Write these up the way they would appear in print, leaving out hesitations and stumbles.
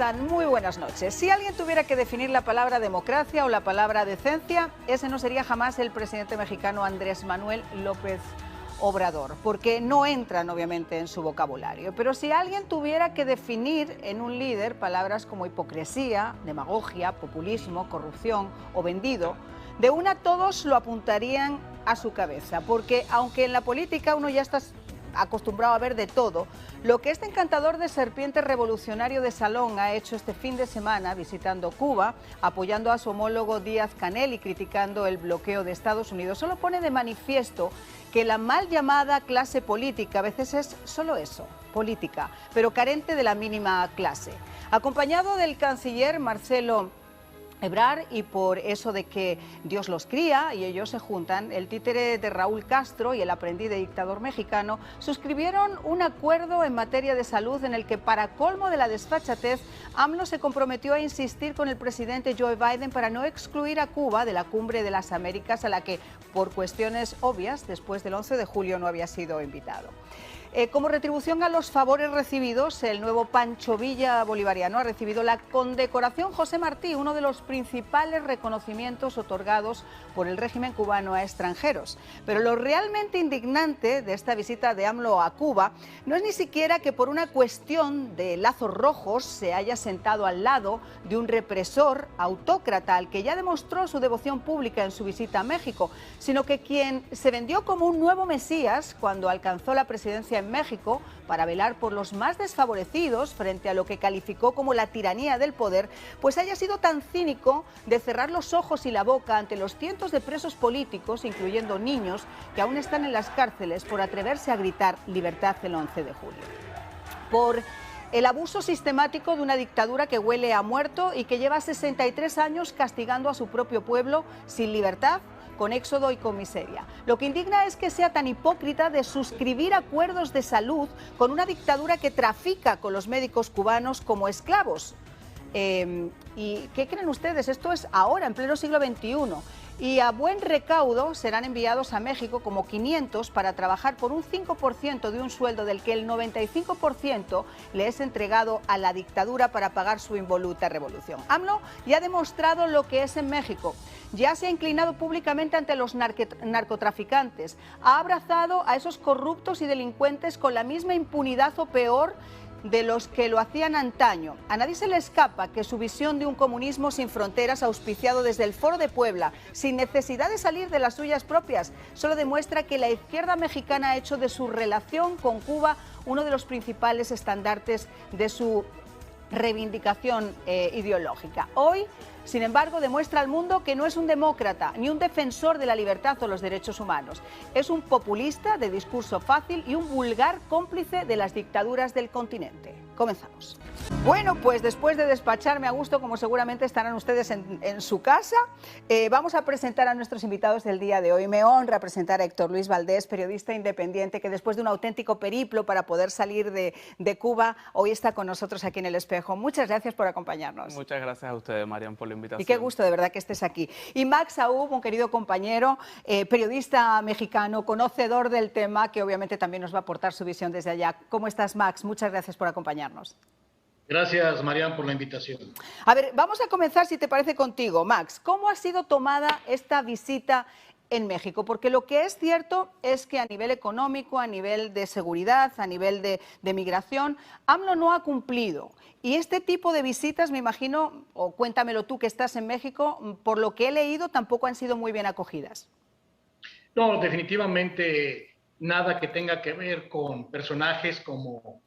están? Muy buenas noches. Si alguien tuviera que definir la palabra democracia o la palabra decencia, ese no sería jamás el presidente mexicano Andrés Manuel López Obrador, porque no entran obviamente en su vocabulario. Pero si alguien tuviera que definir en un líder palabras como hipocresía, demagogia, populismo, corrupción o vendido, de una todos lo apuntarían a su cabeza, porque aunque en la política uno ya está acostumbrado a ver de todo, lo que este encantador de serpiente revolucionario de salón ha hecho este fin de semana visitando Cuba, apoyando a su homólogo Díaz-Canel y criticando el bloqueo de Estados Unidos, solo pone de manifiesto que la mal llamada clase política a veces es solo eso, política, pero carente de la mínima clase. Acompañado del canciller Marcelo Ebrard, y por eso de que Dios los cría y ellos se juntan, el títere de Raúl Castro y el aprendiz de dictador mexicano suscribieron un acuerdo en materia de salud en el que, para colmo de la desfachatez, AMLO se comprometió a insistir con el presidente Joe Biden para no excluir a Cuba de la Cumbre de las Américas, a la que, por cuestiones obvias, después del 11 de julio no había sido invitado. Como retribución a los favores recibidos, el nuevo Pancho Villa bolivariano ha recibido la condecoración José Martí, uno de los principales reconocimientos otorgados por el régimen cubano a extranjeros. Pero lo realmente indignante de esta visita de AMLO a Cuba no es ni siquiera que por una cuestión de lazos rojos se haya sentado al lado de un represor autócrata al que ya demostró su devoción pública en su visita a México, sino que quien se vendió como un nuevo Mesías cuando alcanzó la presidencia en México para velar por los más desfavorecidos frente a lo que calificó como la tiranía del poder, pues haya sido tan cínico de cerrar los ojos y la boca ante los cientos de presos políticos, incluyendo niños, que aún están en las cárceles por atreverse a gritar libertad el 11 de julio. Por el abuso sistemático de una dictadura que huele a muerto y que lleva 63 años castigando a su propio pueblo sin libertad, con éxodo y con miseria. Lo que indigna es que sea tan hipócrita de suscribir acuerdos de salud con una dictadura que trafica con los médicos cubanos como esclavos. ¿Y qué creen ustedes? Esto es ahora, en pleno siglo XXI. Y a buen recaudo serán enviados a México como 500 para trabajar por un 5% de un sueldo del que el 95% le es entregado a la dictadura para pagar su involuta revolución. AMLO ya ha demostrado lo que es en México. Ya se ha inclinado públicamente ante los narcotraficantes. Ha abrazado a esos corruptos y delincuentes con la misma impunidad o peor de los que lo hacían antaño. A nadie se le escapa que su visión de un comunismo sin fronteras, auspiciado desde el Foro de Puebla, sin necesidad de salir de las suyas propias, solo demuestra que la izquierda mexicana ha hecho de su relación con Cuba uno de los principales estandartes de su reivindicación ideológica. Hoy, sin embargo, demuestra al mundo que no es un demócrata ni un defensor de la libertad o los derechos humanos. Es un populista de discurso fácil y un vulgar cómplice de las dictaduras del continente. Comenzamos. Bueno, pues después de despacharme a gusto, como seguramente estarán ustedes en su casa, vamos a presentar a nuestros invitados del día de hoy. Me honra presentar a Héctor Luis Valdés, periodista independiente, que después de un auténtico periplo para poder salir de Cuba, hoy está con nosotros aquí en El Espejo. Muchas gracias por acompañarnos. Muchas gracias a ustedes, Marian, por la invitación. Y qué gusto, de verdad, que estés aquí. Y Max Aub, un querido compañero, periodista mexicano, conocedor del tema, que obviamente también nos va a aportar su visión desde allá. ¿Cómo estás, Max? Muchas gracias por acompañarnos. Gracias, Marian, por la invitación. A ver, vamos a comenzar, si te parece, contigo, Max. ¿Cómo ha sido tomada esta visita en México? Porque lo que es cierto es que a nivel económico, a nivel de seguridad, a nivel de migración, AMLO no ha cumplido. Y este tipo de visitas, me imagino, o cuéntamelo tú que estás en México, por lo que he leído, tampoco han sido muy bien acogidas. No, definitivamente nada que tenga que ver con personajes como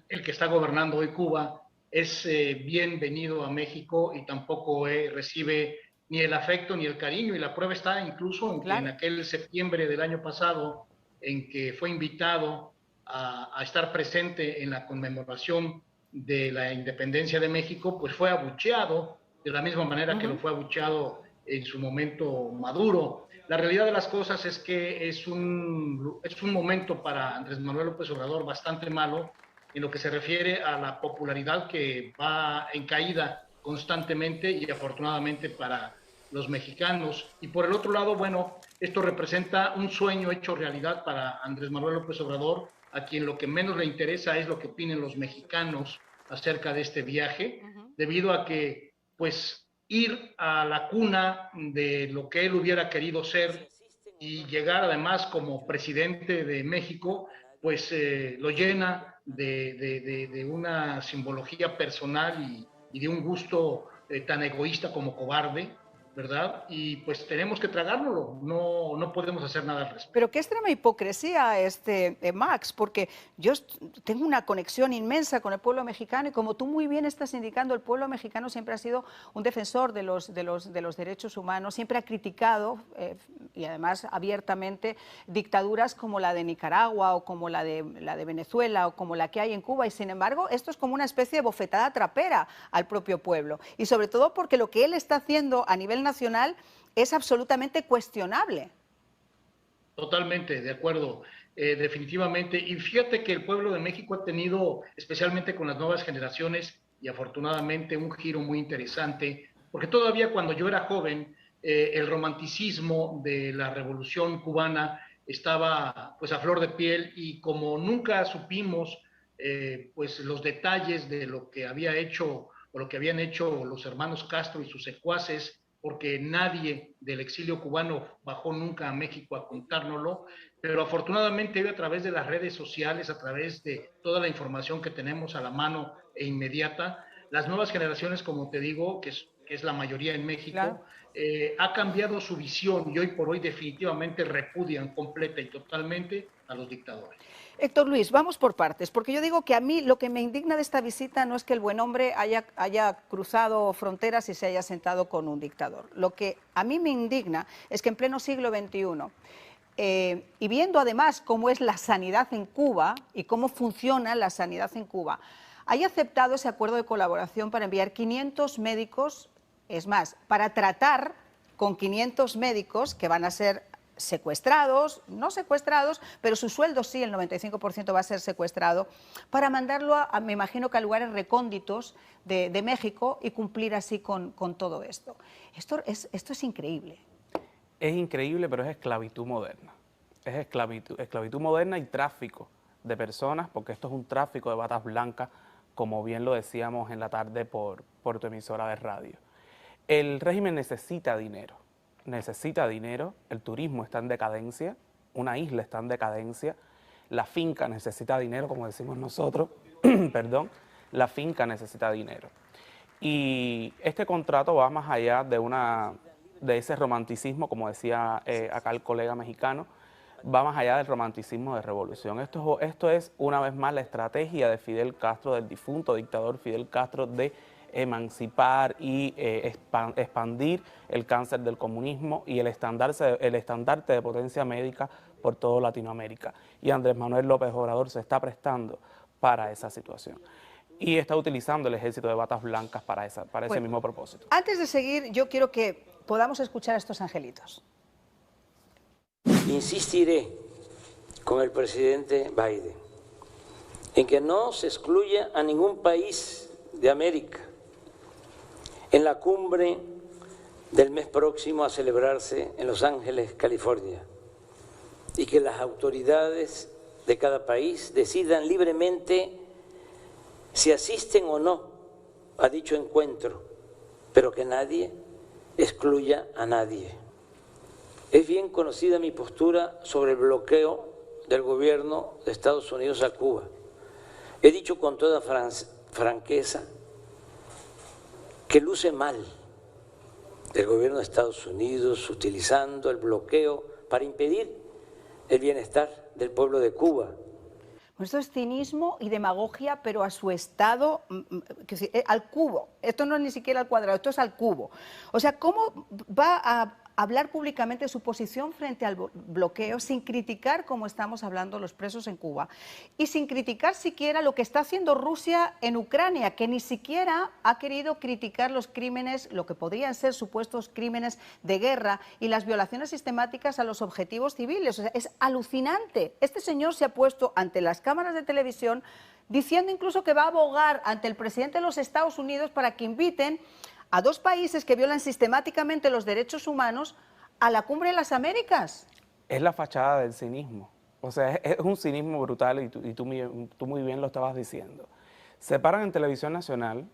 el que está gobernando hoy Cuba es bienvenido a México y tampoco recibe ni el afecto ni el cariño. Y la prueba está incluso en que en aquel septiembre del año pasado, en que fue invitado a estar presente en la conmemoración de la independencia de México, pues fue abucheado de la misma manera que lo fue abucheado en su momento Maduro. La realidad de las cosas es que es un momento para Andrés Manuel López Obrador bastante malo en lo que se refiere a la popularidad, que va en caída constantemente y afortunadamente para los mexicanos. Y por el otro lado, bueno, esto representa un sueño hecho realidad para Andrés Manuel López Obrador, a quien lo que menos le interesa es lo que opinen los mexicanos acerca de este viaje, debido a que, pues, ir a la cuna de lo que él hubiera querido ser y llegar además como presidente de México, pues lo llena de una simbología personal y de un gusto tan egoísta como cobarde, ¿verdad? Y pues tenemos que tragárnoslo, no podemos hacer nada al respecto. Pero qué extrema hipocresía, Max, porque yo tengo una conexión inmensa con el pueblo mexicano y como tú muy bien estás indicando, el pueblo mexicano siempre ha sido un defensor de los derechos humanos, siempre ha criticado y además abiertamente dictaduras como la de Nicaragua o como la de Venezuela o como la que hay en Cuba y sin embargo esto es como una especie de bofetada trapera al propio pueblo y sobre todo porque lo que él está haciendo a nivel nacional es absolutamente cuestionable. Totalmente, de acuerdo, definitivamente. Y fíjate que el pueblo de México ha tenido, especialmente con las nuevas generaciones, y afortunadamente un giro muy interesante, porque todavía cuando yo era joven, el romanticismo de la Revolución cubana estaba pues a flor de piel y como nunca supimos pues los detalles de lo que había hecho o lo que habían hecho los hermanos Castro y sus secuaces, porque nadie del exilio cubano bajó nunca a México a contárnoslo, pero afortunadamente hoy a través de las redes sociales, a través de toda la información que tenemos a la mano e inmediata, las nuevas generaciones, como te digo, que es la mayoría en México, Claro. Ha cambiado su visión y hoy por hoy definitivamente repudian completa y totalmente a los dictadores. Héctor Luis, vamos por partes, porque yo digo que a mí lo que me indigna de esta visita no es que el buen hombre haya cruzado fronteras y se haya sentado con un dictador. Lo que a mí me indigna es que en pleno siglo XXI, y viendo además cómo es la sanidad en Cuba y cómo funciona la sanidad en Cuba, haya aceptado ese acuerdo de colaboración para enviar 500 médicos, es más, para tratar con 500 médicos que van a ser secuestrados, no secuestrados, pero su sueldo sí, el 95% va a ser secuestrado, para mandarlo, me imagino que a lugares recónditos de México y cumplir así con todo esto. Esto es increíble. Es increíble, pero es esclavitud moderna. Es esclavitud moderna y tráfico de personas, porque esto es un tráfico de batas blancas, como bien lo decíamos en la tarde por tu emisora de radio. El régimen necesita dinero, el turismo está en decadencia, una isla está en decadencia, la finca necesita dinero, como decimos nosotros, perdón, la finca necesita dinero. Y este contrato va más allá de ese romanticismo, como decía acá el colega mexicano, va más allá del romanticismo de revolución. Esto es una vez más la estrategia de Fidel Castro, del difunto dictador Fidel Castro, de emancipar y expandir el cáncer del comunismo y el estandarte de potencia médica por toda Latinoamérica. Y Andrés Manuel López Obrador se está prestando para esa situación. Y está utilizando el ejército de batas blancas para ese mismo propósito. Antes de seguir, yo quiero que podamos escuchar a estos angelitos. Insistiré con el presidente Biden en que no se excluya a ningún país de América en la cumbre del mes próximo a celebrarse en Los Ángeles, California, y que las autoridades de cada país decidan libremente si asisten o no a dicho encuentro, pero que nadie excluya a nadie. Es bien conocida mi postura sobre el bloqueo del gobierno de Estados Unidos a Cuba. He dicho con toda franqueza que luce mal el gobierno de Estados Unidos utilizando el bloqueo para impedir el bienestar del pueblo de Cuba. Esto es cinismo y demagogia, pero a su estado, al cubo. Esto no es ni siquiera al cuadrado, esto es al cubo. O sea, ¿cómo va a hablar públicamente de su posición frente al bloqueo sin criticar, como estamos hablando, los presos en Cuba? Y sin criticar siquiera lo que está haciendo Rusia en Ucrania, que ni siquiera ha querido criticar los crímenes, lo que podrían ser supuestos crímenes de guerra y las violaciones sistemáticas a los objetivos civiles. O sea, es alucinante. Este señor se ha puesto ante las cámaras de televisión diciendo incluso que va a abogar ante el presidente de los Estados Unidos para que inviten a dos países que violan sistemáticamente los derechos humanos a la Cumbre de las Américas. Es la fachada del cinismo. O sea, es un cinismo brutal y tú muy bien lo estabas diciendo. se paran en televisión nacional,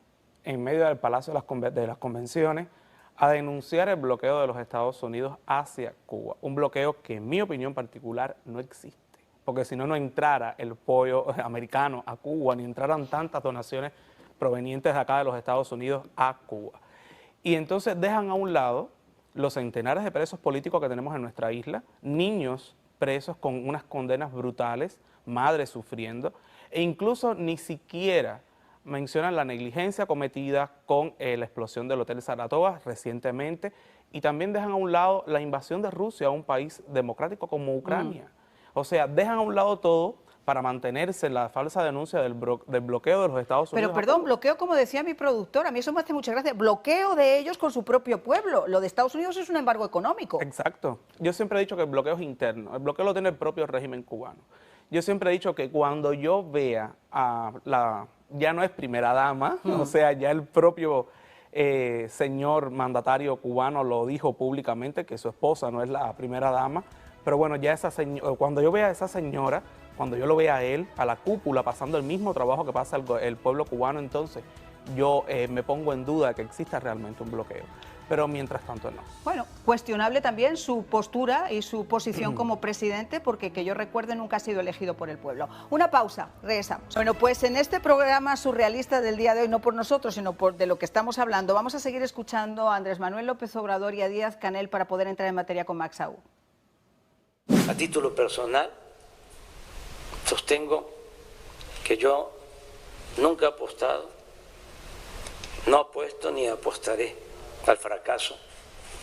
en medio del Palacio de las Convenciones, a denunciar el bloqueo de los Estados Unidos hacia Cuba. Un bloqueo que, en mi opinión particular, no existe. Porque si no, no entrara el pollo americano a Cuba, ni entraran tantas donaciones provenientes de acá de los Estados Unidos a Cuba. Y entonces dejan a un lado los centenares de presos políticos que tenemos en nuestra isla, niños presos con unas condenas brutales, madres sufriendo, e incluso ni siquiera mencionan la negligencia cometida con la explosión del Hotel Saratoga recientemente, y también dejan a un lado la invasión de Rusia a un país democrático como Ucrania. O sea, dejan a un lado todo para mantenerse en la falsa denuncia del bloqueo de los Estados Unidos. Pero perdón, bloqueo, como decía mi productor, a mí eso me hace mucha gracia, bloqueo de ellos con su propio pueblo. Lo de Estados Unidos es un embargo económico. Exacto. Yo siempre he dicho que el bloqueo es interno, el bloqueo lo tiene el propio régimen cubano. Yo siempre he dicho que cuando yo vea a ya no es primera dama, o sea, ya el propio señor mandatario cubano lo dijo públicamente, que su esposa no es la primera dama, pero bueno, ya cuando yo vea a esa señora, cuando yo lo vea a él, a la cúpula, pasando el mismo trabajo que pasa el pueblo cubano, entonces yo me pongo en duda de que exista realmente un bloqueo. Pero mientras tanto no. Bueno, cuestionable también su postura y su posición como presidente, porque que yo recuerde nunca ha sido elegido por el pueblo. Una pausa, regresamos. Bueno, pues en este programa surrealista del día de hoy, no por nosotros, sino de lo que estamos hablando, vamos a seguir escuchando a Andrés Manuel López Obrador y a Díaz-Canel para poder entrar en materia con Max Saúl. A título personal, sostengo que yo nunca he apostado, no apuesto ni apostaré al fracaso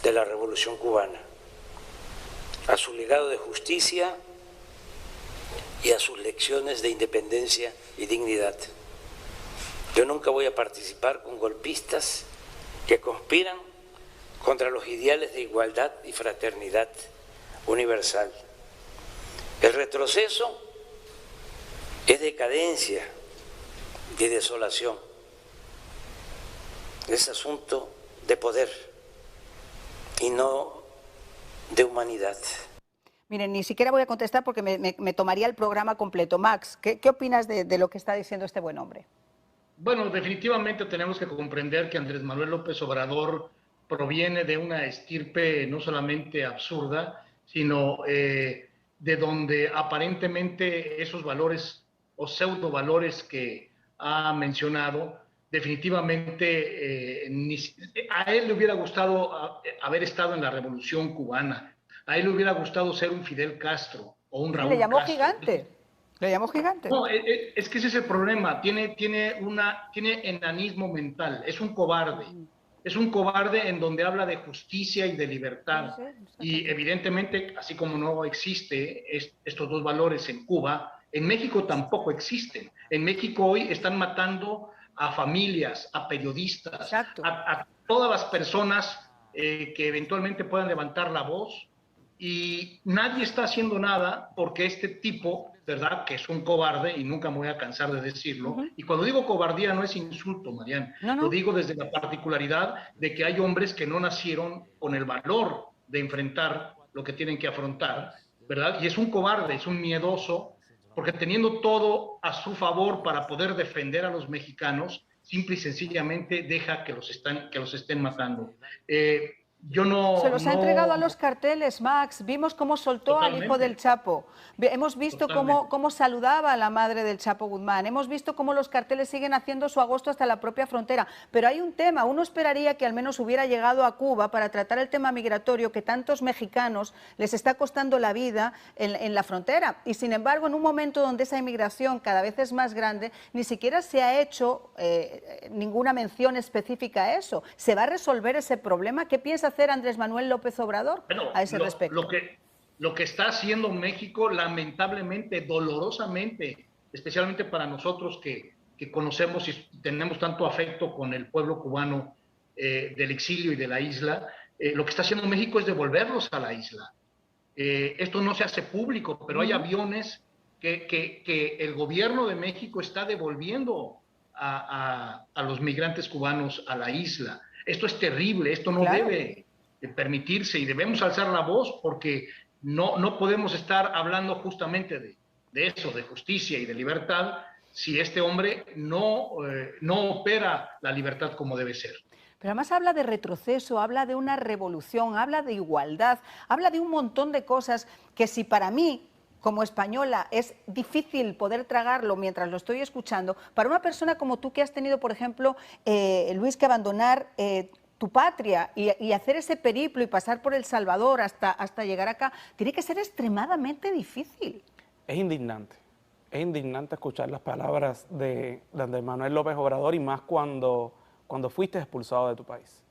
de la Revolución Cubana, a su legado de justicia y a sus lecciones de independencia y dignidad. Yo nunca voy a participar con golpistas que conspiran contra los ideales de igualdad y fraternidad universal. El retroceso es decadencia y desolación. Es asunto de poder y no de humanidad. Miren, ni siquiera voy a contestar porque me tomaría el programa completo. Max, ¿qué opinas de lo que está diciendo este buen hombre? Bueno, definitivamente tenemos que comprender que Andrés Manuel López Obrador proviene de una estirpe no solamente absurda, sino de donde aparentemente esos valores o pseudo valores que ha mencionado, definitivamente a él le hubiera gustado haber estado en la Revolución Cubana, a él le hubiera gustado ser un Fidel Castro o un Raúl Le llamó Castro. gigante. Le llamó gigante. No, es que ese es el problema. Tiene enanismo mental. Es un cobarde. Es un cobarde en donde habla de justicia y de libertad. Y evidentemente, así como no existe estos dos valores en Cuba, en México tampoco existen. En México hoy están matando a familias, a periodistas, a todas las personas que eventualmente puedan levantar la voz, y nadie está haciendo nada porque este tipo, ¿verdad?, que es un cobarde, y nunca me voy a cansar de decirlo, y cuando digo cobardía no es insulto, Marian, lo digo desde la particularidad de que hay hombres que no nacieron con el valor de enfrentar lo que tienen que afrontar, ¿verdad? Y es un cobarde, es un miedoso, porque teniendo todo a su favor para poder defender a los mexicanos, simple y sencillamente deja que los estén matando. Yo no... Se los ha entregado a los carteles, Max. Vimos cómo soltó al hijo del Chapo. Hemos visto cómo saludaba a la madre del Chapo Guzmán. Hemos visto cómo los carteles siguen haciendo su agosto hasta la propia frontera. Pero hay un tema. Uno esperaría que al menos hubiera llegado a Cuba para tratar el tema migratorio que tantos mexicanos les está costando la vida en la frontera. Y sin embargo, en un momento donde esa inmigración cada vez es más grande, ni siquiera se ha hecho ninguna mención específica a eso. ¿Se va a resolver ese problema? ¿Qué piensa hacer Andrés Manuel López Obrador a ese respecto? Lo que está haciendo México, lamentablemente, dolorosamente, especialmente para nosotros que conocemos y tenemos tanto afecto con el pueblo cubano del exilio y de la isla, lo que está haciendo México es devolverlos a la isla. Esto no se hace público, pero hay aviones que el gobierno de México está devolviendo a los migrantes cubanos a la isla. Esto es terrible, esto no debe permitirse, y debemos alzar la voz porque no podemos estar hablando justamente de eso, de justicia y de libertad, si este hombre no opera la libertad como debe ser. Pero además habla de retroceso, habla de una revolución, habla de igualdad, habla de un montón de cosas que si para mí, como española, es difícil poder tragarlo mientras lo estoy escuchando, para una persona como tú que has tenido, por ejemplo, Luis, que abandonar tu patria y hacer ese periplo y pasar por El Salvador hasta llegar acá, tiene que ser extremadamente difícil. Es indignante escuchar las palabras de Andrés Manuel López Obrador, y más cuando fuiste expulsado de tu país,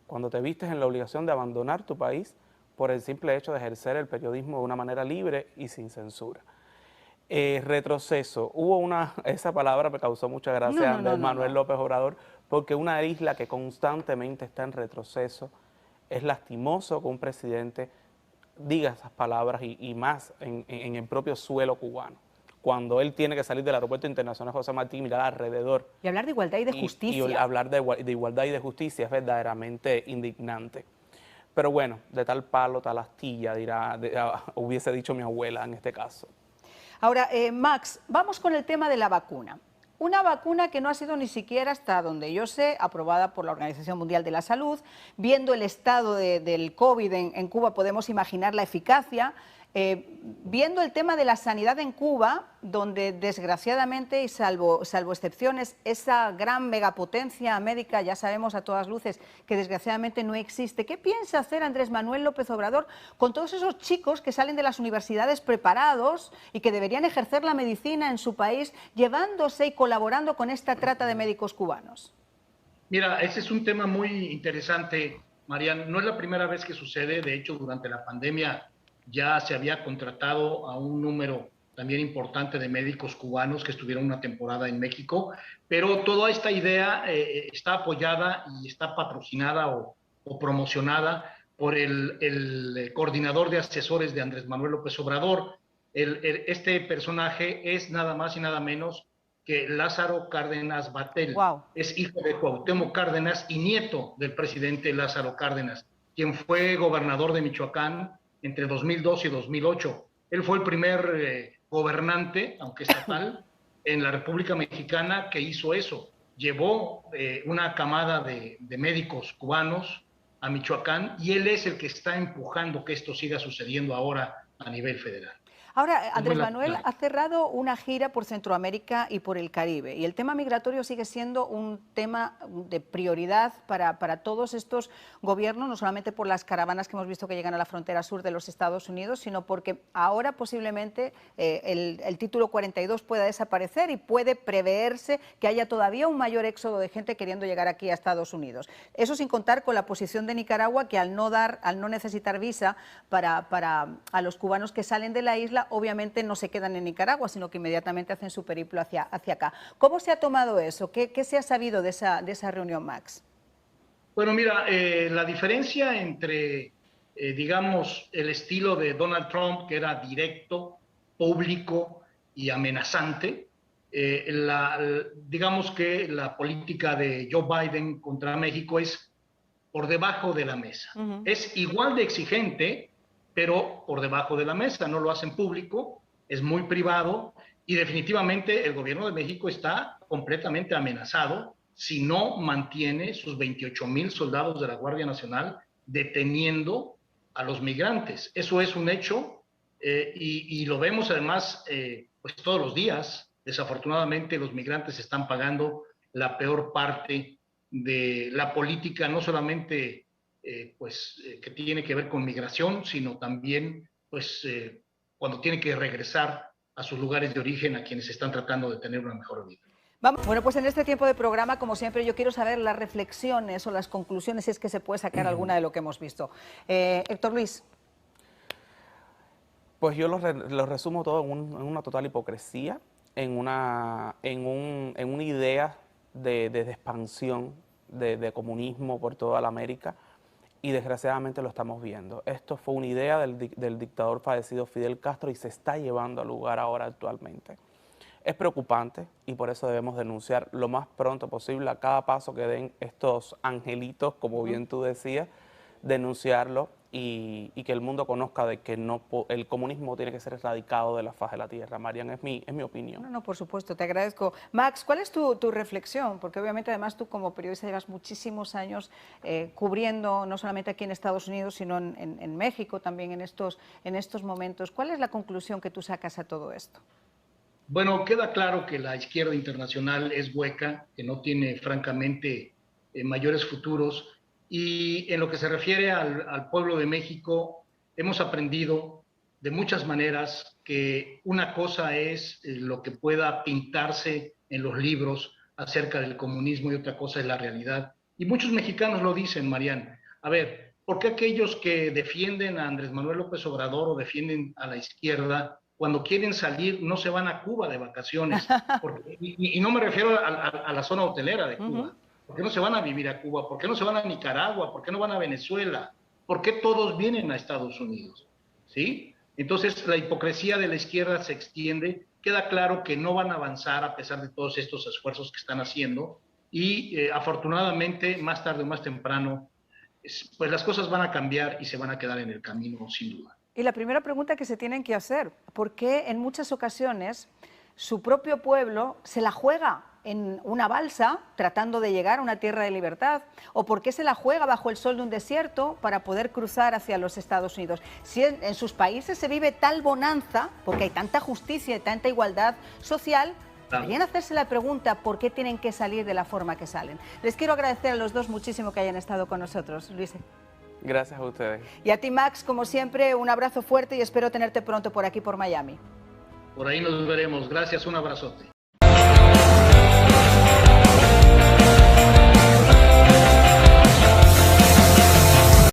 cuando te vistes en la obligación de abandonar tu país por el simple hecho de ejercer el periodismo de una manera libre y sin censura. Retroceso, esa palabra me causó mucha gracia a Andrés Manuel López Obrador, porque una isla que constantemente está en retroceso, es lastimoso que un presidente diga esas palabras y más en el propio suelo cubano, cuando él tiene que salir del aeropuerto internacional José Martí y mirar alrededor. Y hablar de igualdad y de justicia. Y hablar de igualdad y de justicia es verdaderamente indignante. Pero bueno, de tal palo, tal astilla, hubiese dicho mi abuela en este caso. Ahora, Max, vamos con el tema de la vacuna. Una vacuna que no ha sido ni siquiera, hasta donde yo sé, aprobada por la Organización Mundial de la Salud. Viendo el estado del COVID en Cuba, podemos imaginar la eficacia. Viendo el tema de la sanidad en Cuba, donde desgraciadamente y salvo excepciones, esa gran megapotencia médica, ya sabemos a todas luces que desgraciadamente no existe. ¿Qué piensa hacer Andrés Manuel López Obrador con todos esos chicos que salen de las universidades preparados y que deberían ejercer la medicina en su país, llevándose y colaborando con esta trata de médicos cubanos? Mira, ese es un tema muy interesante, Marian. No es la primera vez que sucede. De hecho, durante la pandemia ya se había contratado a un número también importante de médicos cubanos que estuvieron una temporada en México, pero toda esta idea está apoyada y está patrocinada o promocionada por el coordinador de asesores de Andrés Manuel López Obrador. Este personaje es nada más y nada menos que Lázaro Cárdenas Batel. Wow. Es hijo de Cuauhtémoc Cárdenas y nieto del presidente Lázaro Cárdenas, quien fue gobernador de Michoacán entre 2002 y 2008. Él fue el primer gobernante, aunque estatal, en la República Mexicana que hizo eso. Llevó una camada de médicos cubanos a Michoacán y él es el que está empujando que esto siga sucediendo ahora a nivel federal. Ahora, Andrés Manuel ha cerrado una gira por Centroamérica y por el Caribe, y el tema migratorio sigue siendo un tema de prioridad para todos estos gobiernos, no solamente por las caravanas que hemos visto que llegan a la frontera sur de los Estados Unidos, sino porque ahora posiblemente el título 42 pueda desaparecer y puede preverse que haya todavía un mayor éxodo de gente queriendo llegar aquí a Estados Unidos. Eso sin contar con la posición de Nicaragua, que al no necesitar visa a los cubanos que salen de la isla, obviamente no se quedan en Nicaragua, sino que inmediatamente hacen su periplo hacia acá. ¿Cómo se ha tomado eso? ¿Qué se ha sabido de esa reunión, Max? Bueno, mira, la diferencia entre, digamos, el estilo de Donald Trump, que era directo, público y amenazante, digamos que la política de Joe Biden contra México es por debajo de la mesa. Es igual de exigente, pero por debajo de la mesa, no lo hacen público, es muy privado y definitivamente el gobierno de México está completamente amenazado si no mantiene sus 28,000 soldados de la Guardia Nacional deteniendo a los migrantes. Eso es un hecho y lo vemos además pues todos los días. Desafortunadamente los migrantes están pagando la peor parte de la política, no solamente que tiene que ver con migración, sino también cuando tienen que regresar a sus lugares de origen, a quienes están tratando de tener una mejor vida. Bueno, pues en este tiempo de programa, como siempre, yo quiero saber las reflexiones o las conclusiones, si es que se puede sacar alguna de lo que hemos visto. Héctor Luis. Pues yo lo resumo todo en una total hipocresía, en una idea de expansión de comunismo por toda la América, y desgraciadamente lo estamos viendo. Esto fue una idea del dictador fallecido Fidel Castro y se está llevando a lugar ahora actualmente. Es preocupante y por eso debemos denunciar lo más pronto posible a cada paso que den estos angelitos, como bien tú decías, denunciarlo y que el mundo conozca de que el comunismo tiene que ser erradicado de la faz de la tierra. Marian, es mi opinión. No, por supuesto, te agradezco. Max, ¿cuál es tu reflexión? Porque obviamente además tú como periodista llevas muchísimos años cubriendo, no solamente aquí en Estados Unidos, sino en México también en estos momentos. ¿Cuál es la conclusión que tú sacas a todo esto? Bueno, queda claro que la izquierda internacional es hueca, que no tiene francamente mayores futuros. Y en lo que se refiere al pueblo de México, hemos aprendido de muchas maneras que una cosa es lo que pueda pintarse en los libros acerca del comunismo y otra cosa es la realidad. Y muchos mexicanos lo dicen, Marian. A ver, ¿por qué aquellos que defienden a Andrés Manuel López Obrador o defienden a la izquierda, cuando quieren salir no se van a Cuba de vacaciones? Y no me refiero a la zona hotelera de Cuba. ¿Por qué no se van a vivir a Cuba? ¿Por qué no se van a Nicaragua? ¿Por qué no van a Venezuela? ¿Por qué todos vienen a Estados Unidos? ¿Sí? Entonces la hipocresía de la izquierda se extiende. Queda claro que no van a avanzar a pesar de todos estos esfuerzos que están haciendo y afortunadamente más tarde o más temprano pues las cosas van a cambiar y se van a quedar en el camino sin duda. Y la primera pregunta que se tienen que hacer, ¿por qué en muchas ocasiones su propio pueblo se la juega en una balsa tratando de llegar a una tierra de libertad? ¿O por qué se la juega bajo el sol de un desierto para poder cruzar hacia los Estados Unidos? Si en sus países se vive tal bonanza, porque hay tanta justicia y tanta igualdad social, deberían hacerse la pregunta por qué tienen que salir de la forma que salen. Les quiero agradecer a los dos muchísimo que hayan estado con nosotros. Luis. Gracias a ustedes. Y a ti, Max, como siempre, un abrazo fuerte y espero tenerte pronto por aquí, por Miami. Por ahí nos veremos. Gracias, un abrazote.